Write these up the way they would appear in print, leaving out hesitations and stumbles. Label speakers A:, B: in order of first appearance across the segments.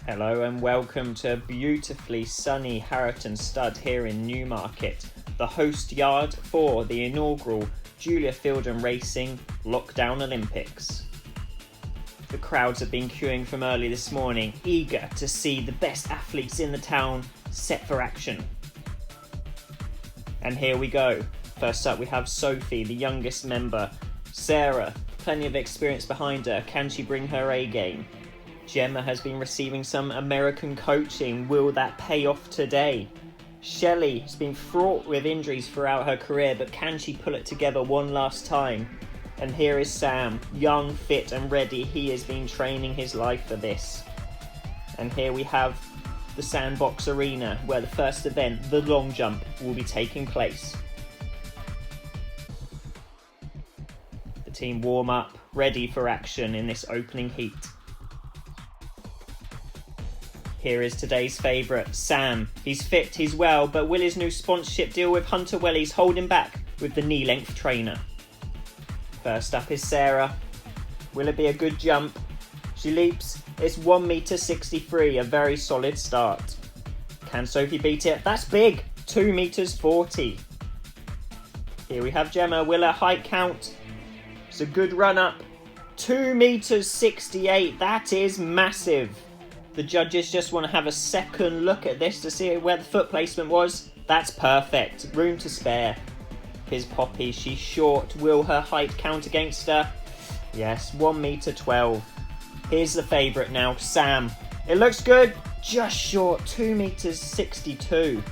A: Hello and welcome to beautifully sunny Harrowton Stud here in Newmarket, the host yard for the inaugural Julia Feilden Racing Lockdown Olympics. The crowds have been queuing from early this morning, eager to see the best athletes in the town set for action. And here we go. First up we have Sophie, the youngest member. Sarah, plenty of experience behind her. Can she bring her A game? Gemma has been receiving some American coaching. Will that pay off today? Shelley has been fraught with injuries throughout her career, but can she pull it together one last time? And here is Sam, young, fit and ready. He has been training his life for this. And here we have the Sandbox Arena, where the first event, the long jump, will be taking place. The team warm up, ready for action in this opening heat. Here is today's favourite, Sam. He's fit, he's well, but will his new sponsorship deal with Hunter Wellies hold him back with the knee-length trainer? First up is Sarah. Will it be a good jump? She leaps. It's 1.63 metre, a very solid start. Can Sophie beat it? That's big! 2.40 metres. Here we have Gemma. Will her height count? It's a good run up. 2.68 metres. That is massive. The judges just want to have a second look at this to see where the foot placement was. That's perfect. Room to spare. Here's Poppy. She's short. Will her height count against her? Yes, 1.12 metre. Here's the favourite now, Sam. It looks good. Just short. 2.62 metres.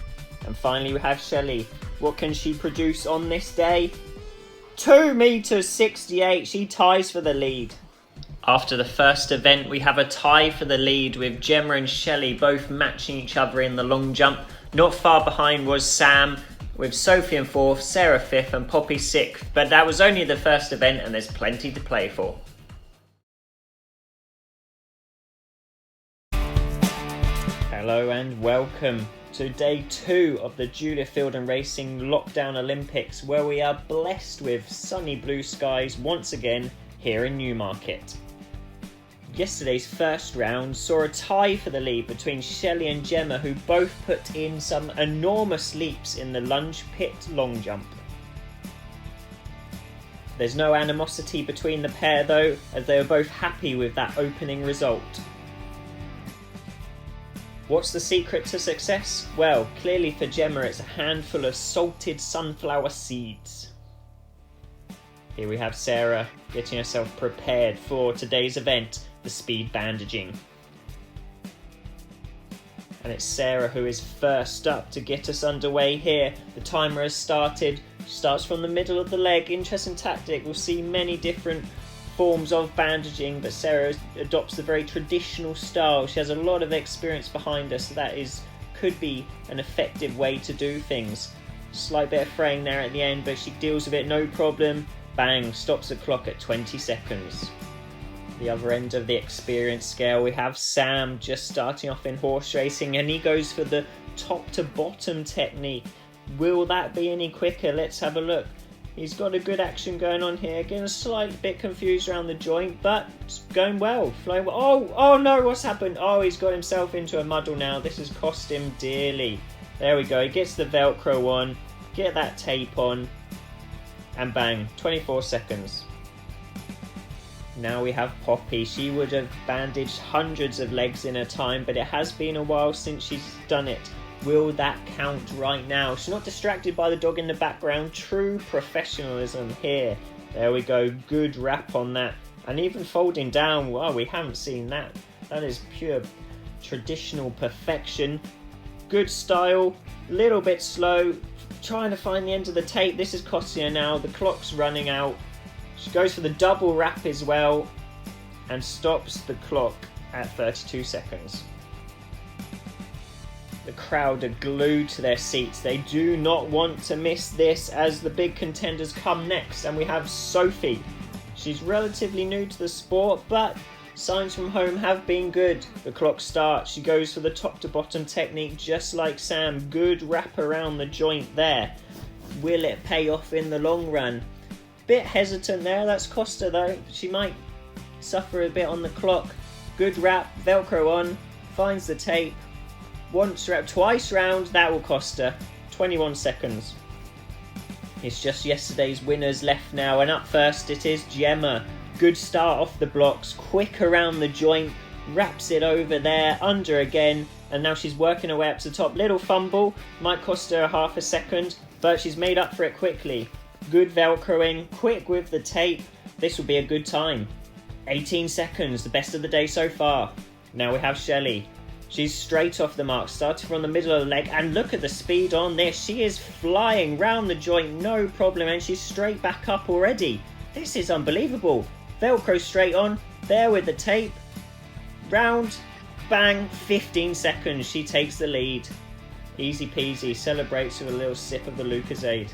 A: And finally we have Shelley. What can she produce on this day? 2.68 metres. She ties for the lead. After the first event, we have a tie for the lead with Gemma and Shelley both matching each other in the long jump. Not far behind was Sam, with Sophie in 4th, Sarah 5th and Poppy 6th. But that was only the first event and there's plenty to play for. Hello and welcome to day 2 of the Julia Feilden Racing Lockdown Olympics, where we are blessed with sunny blue skies once again here in Newmarket. Yesterday's first round saw a tie for the lead between Shelley and Gemma, who both put in some enormous leaps in the lunge pit long jump. There's no animosity between the pair though, as they are both happy with that opening result. What's the secret to success? Well, clearly for Gemma it's a handful of salted sunflower seeds. Here we have Sarah getting herself prepared for today's event, the speed bandaging. And it's Sarah who is first up to get us underway here. The timer has started, starts from the middle of the leg. Interesting tactic. We'll see many different forms of bandaging, but Sarah adopts the very traditional style. She has a lot of experience behind her, so that could be an effective way to do things. Slight bit of fraying there at the end, but she deals with it no problem. Bang, stops the clock at 20 seconds. The other end of the experience scale, we have Sam just starting off in horse racing, and he goes for the top to bottom technique. Will that be any quicker? Let's have a look. He's got a good action going on here, getting a slight bit confused around the joint, but it's going well, flowing well. Oh no, what's happened? Oh, he's got himself into a muddle now. This has cost him dearly. There we go, he gets the Velcro on, get that tape on, and bang, 24 seconds. Now we have Poppy. She would have bandaged hundreds of legs in her time, but it has been a while since she's done it. Will that count right now? She's not distracted by the dog in the background. True professionalism here. There we go. Good wrap on that. And even folding down. Wow, we haven't seen that. That is pure traditional perfection. Good style. Little bit slow. Trying to find the end of the tape. This is costing her now. The clock's running out. She goes for the double wrap as well and stops the clock at 32 seconds. The crowd are glued to their seats. They do not want to miss this as the big contenders come next. And we have Sophie. She's relatively new to the sport, but signs from home have been good. The clock starts. She goes for the top to bottom technique just like Sam. Good wrap around the joint there. Will it pay off in the long run? Bit hesitant there, that's Costa though. She might suffer a bit on the clock. Good wrap, Velcro on, finds the tape. Twice round, that will cost her 21 seconds. It's just yesterday's winners left now, and up first it is Gemma. Good start off the blocks, quick around the joint, wraps it over there, under again, and now she's working her way up to the top. Little fumble, might cost her half a second, but she's made up for it quickly. Good velcroing, quick with the tape. This will be a good time. 18 seconds, the best of the day so far. Now we have Shelley. She's straight off the mark, starting from the middle of the leg, and look at the speed on this. She is flying round the joint, no problem, and she's straight back up already. This is unbelievable. Velcro straight on, there with the tape. Round, bang, 15 seconds. She takes the lead. Easy peasy, celebrates with a little sip of the Lucozade.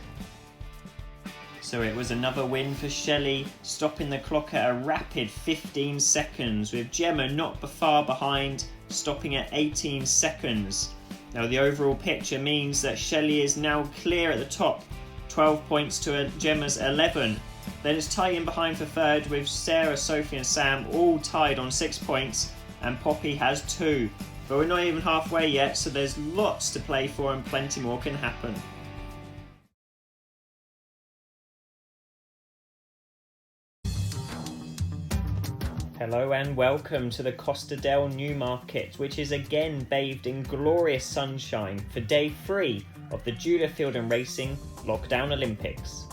A: So it was another win for Shelley, stopping the clock at a rapid 15 seconds, with Gemma not far behind, stopping at 18 seconds. Now the overall picture means that Shelley is now clear at the top, 12 points to Gemma's 11. Then it's tight in behind for third, with Sarah, Sophie and Sam all tied on 6 points, and Poppy has 2. But we're not even halfway yet, so there's lots to play for and plenty more can happen. Hello and welcome to the Costa del Newmarket, which is again bathed in glorious sunshine for day 3 of the Julia Feilden Racing Lockdown Olympics.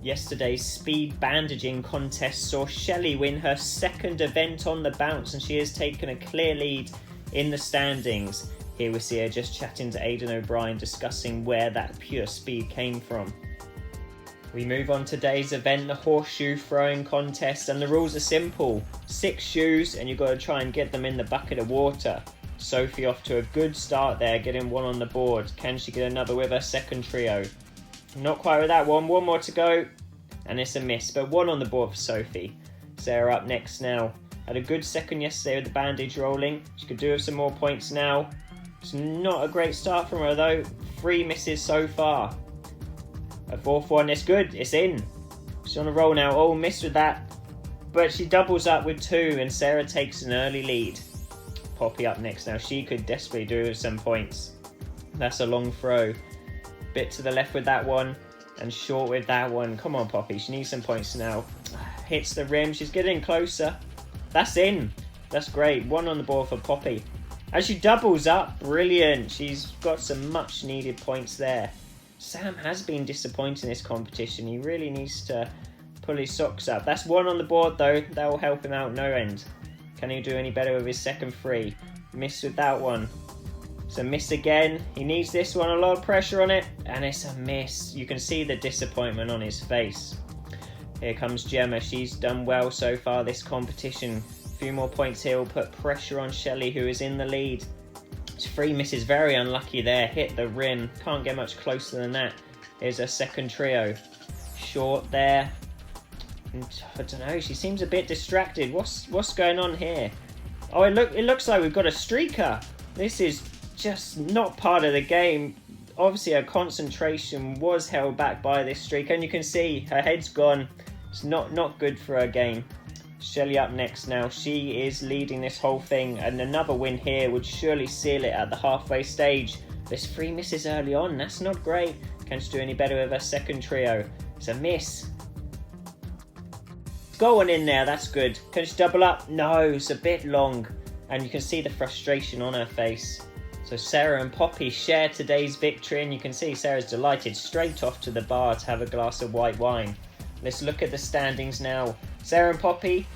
A: Yesterday's speed bandaging contest saw Shelley win her second event on the bounce, and she has taken a clear lead in the standings. Here we see her just chatting to Aidan O'Brien, discussing where that pure speed came from. We move on to today's event, the Horseshoe Throwing contest, and the rules are simple. 6 shoes and you've got to try and get them in the bucket of water. Sophie off to a good start there, getting 1 on the board. Can she get another with her second trio? Not quite with that one more to go, and it's a miss, but 1 on the board for Sophie. Sarah up next now. Had a good second yesterday with the bandage rolling. She could do with some more points now. It's not a great start from her though. 3 misses so far. A 4th one, it's good, it's in. She's on a roll now. Oh, missed with that. But she doubles up with 2 and Sarah takes an early lead. Poppy up next now. She could desperately do with some points. That's a long throw. Bit to the left with that one and short with that one. Come on, Poppy, she needs some points now. Hits the rim, she's getting closer. That's in. That's great. 1 on the board for Poppy. As she doubles up, brilliant. She's got some much needed points there. Sam has been disappointing in this competition. He really needs to pull his socks up. That's 1 on the board though. That will help him out no end. Can he do any better with his second 3? Miss with that one. It's a miss again. He needs this one. A lot of pressure on it. And it's a miss. You can see the disappointment on his face. Here comes Gemma. She's done well so far this competition. A few more points here will put pressure on Shelley, who is in the lead. 3 misses, very unlucky there. Hit the rim. Can't get much closer than that. Here's her second trio. Short there. And I don't know, she seems a bit distracted. What's going on here? Oh, it looks like we've got a streaker. This is just not part of the game. Obviously her concentration was held back by this streak, and you can see her head's gone. It's not good for her game. Shelley up next now. She is leading this whole thing, and another win here would surely seal it at the halfway stage. There's 3 misses early on. That's not great. Can she do any better with her second trio? It's a miss. Go on in there. That's good. Can she double up? No, it's a bit long, and you can see the frustration on her face. So Sarah and Poppy share today's victory, and you can see Sarah's delighted, straight off to the bar to have a glass of white wine. Let's look at the standings now. Sarah and Poppy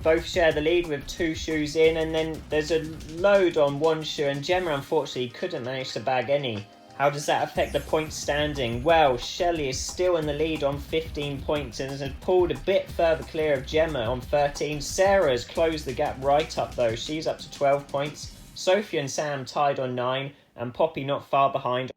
A: both share the lead with 2 shoes in, and then there's a load on 1 shoe, and Gemma unfortunately couldn't manage to bag any. How does that affect the point standing? Well, Shelley is still in the lead on 15 points and has pulled a bit further clear of Gemma on 13. Sarah's closed the gap right up though. She's up to 12 points. Sophie and Sam tied on 9, and Poppy not far behind.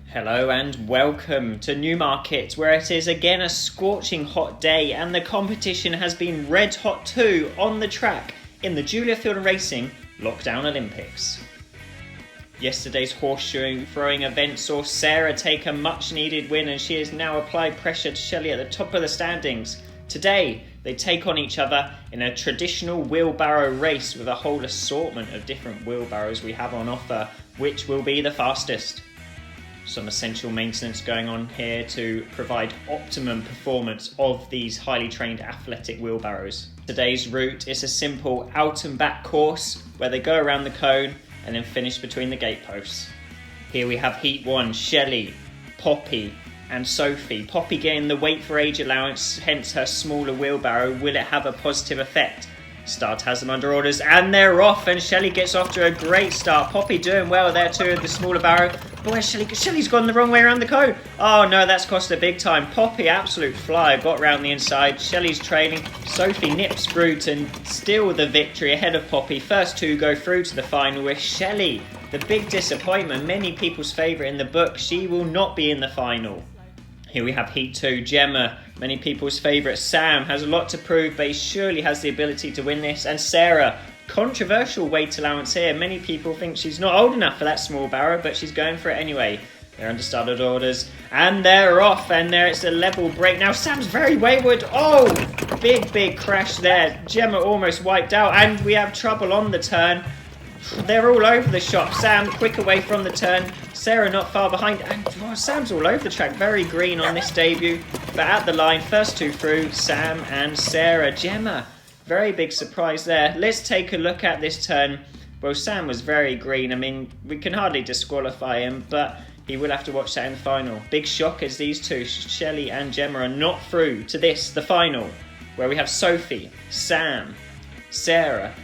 A: Hello and welcome to Newmarket, where it is again a scorching hot day, and the competition has been red hot too on the track in the Julia Feilden Racing Lockdown Olympics. Yesterday's horseshoe throwing event saw Sarah take a much needed win, and she has now applied pressure to Shelley at the top of the standings. Today, they take on each other in a traditional wheelbarrow race with a whole assortment of different wheelbarrows we have on offer, which will be the fastest. Some essential maintenance going on here to provide optimum performance of these highly trained athletic wheelbarrows. Today's route is a simple out and back course where they go around the cone and then finish between the gateposts. Here we have Heat 1, Shelley, Poppy and Sophie. Poppy getting the weight for age allowance, hence her smaller wheelbarrow. Will it have a positive effect? Start has them under orders and they're off, and Shelley gets off to a great start. Poppy doing well there too with the smaller barrow. But where's Shelley? Shelley's gone the wrong way around the cone. Oh no, that's cost her big time. Poppy, absolute flyer, got round the inside. Shelley's trailing. Sophie nips through to steal the victory ahead of Poppy. First two go through to the final with Shelley. The big disappointment, many people's favourite in the book. She will not be in the final. Here we have Heat 2, Gemma, many people's favourite. Sam has a lot to prove, but he surely has the ability to win this. And Sarah, controversial weight allowance here. Many people think she's not old enough for that small barrow, but she's going for it anyway. They're under started orders, and they're off, and there it's a level break. Now Sam's very wayward. Oh, big crash there. Gemma almost wiped out, and we have trouble on the turn. They're all over the shop. Sam quick away from the turn. Sarah not far behind. And Sam's all over the track. Very green on this debut. But at the line, first two through, Sam and Sarah. Gemma, very big surprise there. Let's take a look at this turn. Well, Sam was very green. I mean, we can hardly disqualify him, but he will have to watch that in the final. Big shock as these two, Shelley and Gemma, are not through to this, the final, where we have Sophie, Sam, Sarah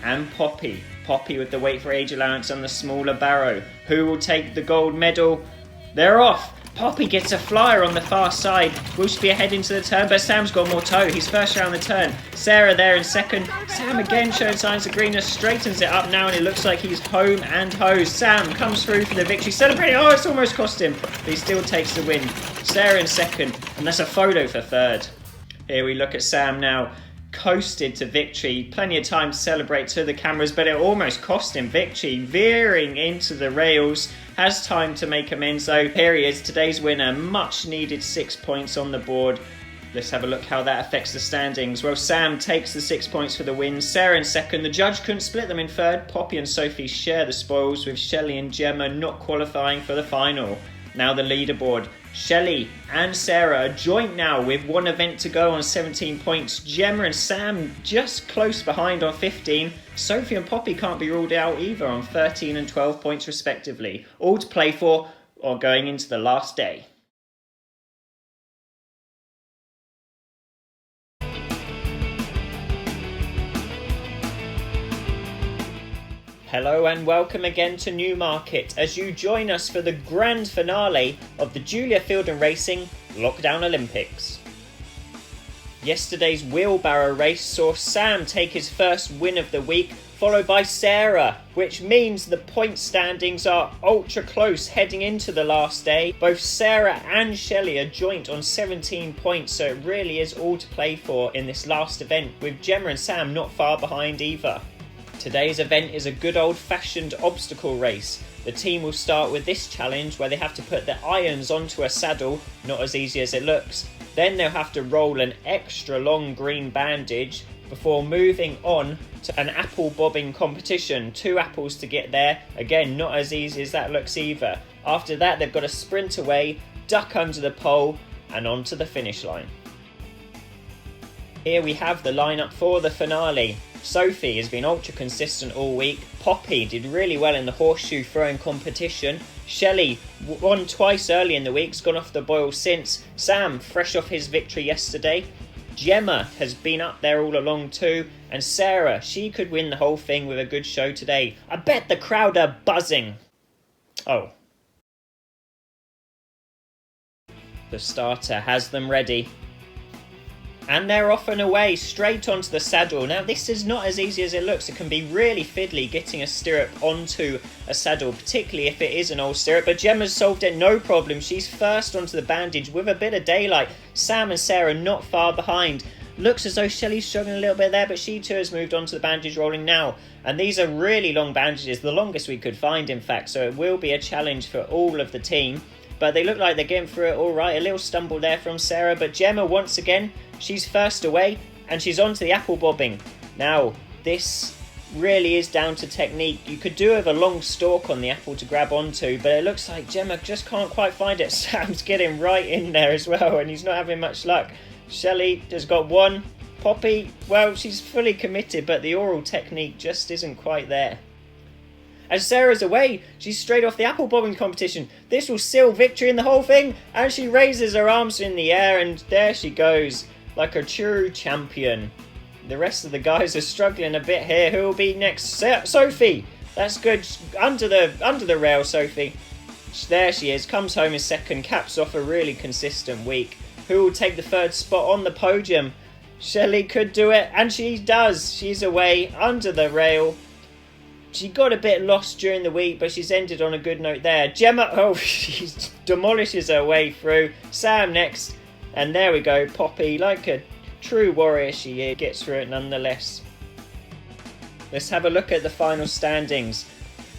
A: and Poppy. Poppy with the weight for age allowance on the smaller barrow. Who will take the gold medal? They're off. Poppy gets a flyer on the far side. Will she be ahead into the turn? But Sam's got more toe. He's first around the turn. Sarah there in second. Sam again showing signs of greenness. Straightens it up now, and it looks like he's home and hosed. Sam comes through for the victory. Celebrating. Oh, it's almost cost him. But he still takes the win. Sarah in second. And that's a photo for third. Here we look at Sam now. Coasted to victory, plenty of time to celebrate to the cameras, but it almost cost him victory. Veering into the rails, has time to make amends though. Here he is, today's winner, much needed 6 points on the board. Let's have a look how that affects the standings. Well, Sam takes the 6 points for the win. Sarah in second. The judge couldn't split them in third. Poppy and Sophie share the spoils, with Shelley and Gemma not qualifying for the final. Now the leaderboard. Shelley and Sarah are joint now with one event to go on 17 points. Gemma and Sam just close behind on 15. Sophie and Poppy can't be ruled out either on 13 and 12 points respectively. All to play for or going into the last day. Hello and welcome again to Newmarket as you join us for the grand finale of the Julia Feilden Racing Lockdown Olympics. Yesterday's wheelbarrow race saw Sam take his first win of the week, followed by Sarah, which means the point standings are ultra close heading into the last day. Both Sarah and Shelley are joint on 17 points, so it really is all to play for in this last event, with Gemma and Sam not far behind either. Today's event is a good old-fashioned obstacle race. The team will start with this challenge where they have to put their irons onto a saddle, not as easy as it looks. Then they'll have to roll an extra long green bandage before moving on to an apple bobbing competition. 2 apples to get there, again not as easy as that looks either. After that they've got to sprint away, duck under the pole and onto the finish line. Here we have the lineup for the finale. Sophie has been ultra consistent all week. Poppy did really well in the horseshoe throwing competition. Shelley won twice early in the week, has gone off the boil since. Sam, fresh off his victory yesterday. Gemma has been up there all along too. And Sarah, she could win the whole thing with a good show today. I bet the crowd are buzzing. Oh. The starter has them ready. And they're off and away, straight onto the saddle. Now this is not as easy as it looks. It can be really fiddly getting a stirrup onto a saddle, particularly if it is an old stirrup. But Gemma's solved it, no problem. She's first onto the bandage with a bit of daylight. Sam and Sarah not far behind. Looks as though Shelley's struggling a little bit there, but she too has moved on to the bandage rolling now. And these are really long bandages, the longest we could find in fact, so it will be a challenge for all of the team. But they look like they're getting through it all right. A little stumble there from Sarah, but Gemma once again, she's first away and she's onto the apple bobbing. Now, this really is down to technique. You could do with a long stalk on the apple to grab onto, but it looks like Gemma just can't quite find it. Sam's getting right in there as well, and he's not having much luck. Shelley has got one. Poppy, well, she's fully committed, but the oral technique just isn't quite there. As Sarah's away, she's straight off the apple bobbing competition. This will seal victory in the whole thing, and she raises her arms in the air, and there she goes, like a true champion. The rest of the guys are struggling a bit here. Who will be next? Sophie! That's good. Under the rail, Sophie. There she is. Comes home in second. Caps off a really consistent week. Who will take the third spot on the podium? Shelley could do it, and she does. She's away under the rail. She got a bit lost during the week, but she's ended on a good note there. Gemma, oh, she demolishes her way through. Sam next. And there we go. Poppy, like a true warrior she is, gets through it nonetheless. Let's have a look at the final standings.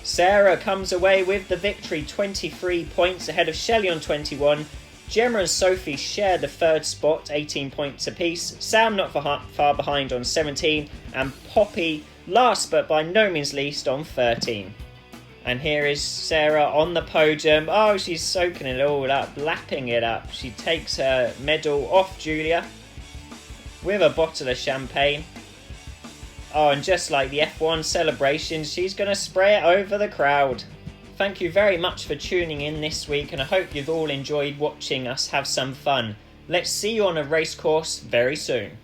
A: Sarah comes away with the victory, 23 points ahead of Shelley on 21. Gemma and Sophie share the third spot, 18 points apiece. Sam not far behind on 17, and Poppy last but by no means least on 13. And here is Sarah on the podium. Oh, she's soaking it all up, lapping it up. She takes her medal off Julia with a bottle of champagne. Oh, and just like the F1 celebrations, she's going to spray it over the crowd. Thank you very much for tuning in this week, and I hope you've all enjoyed watching us have some fun. Let's see you on a race course very soon.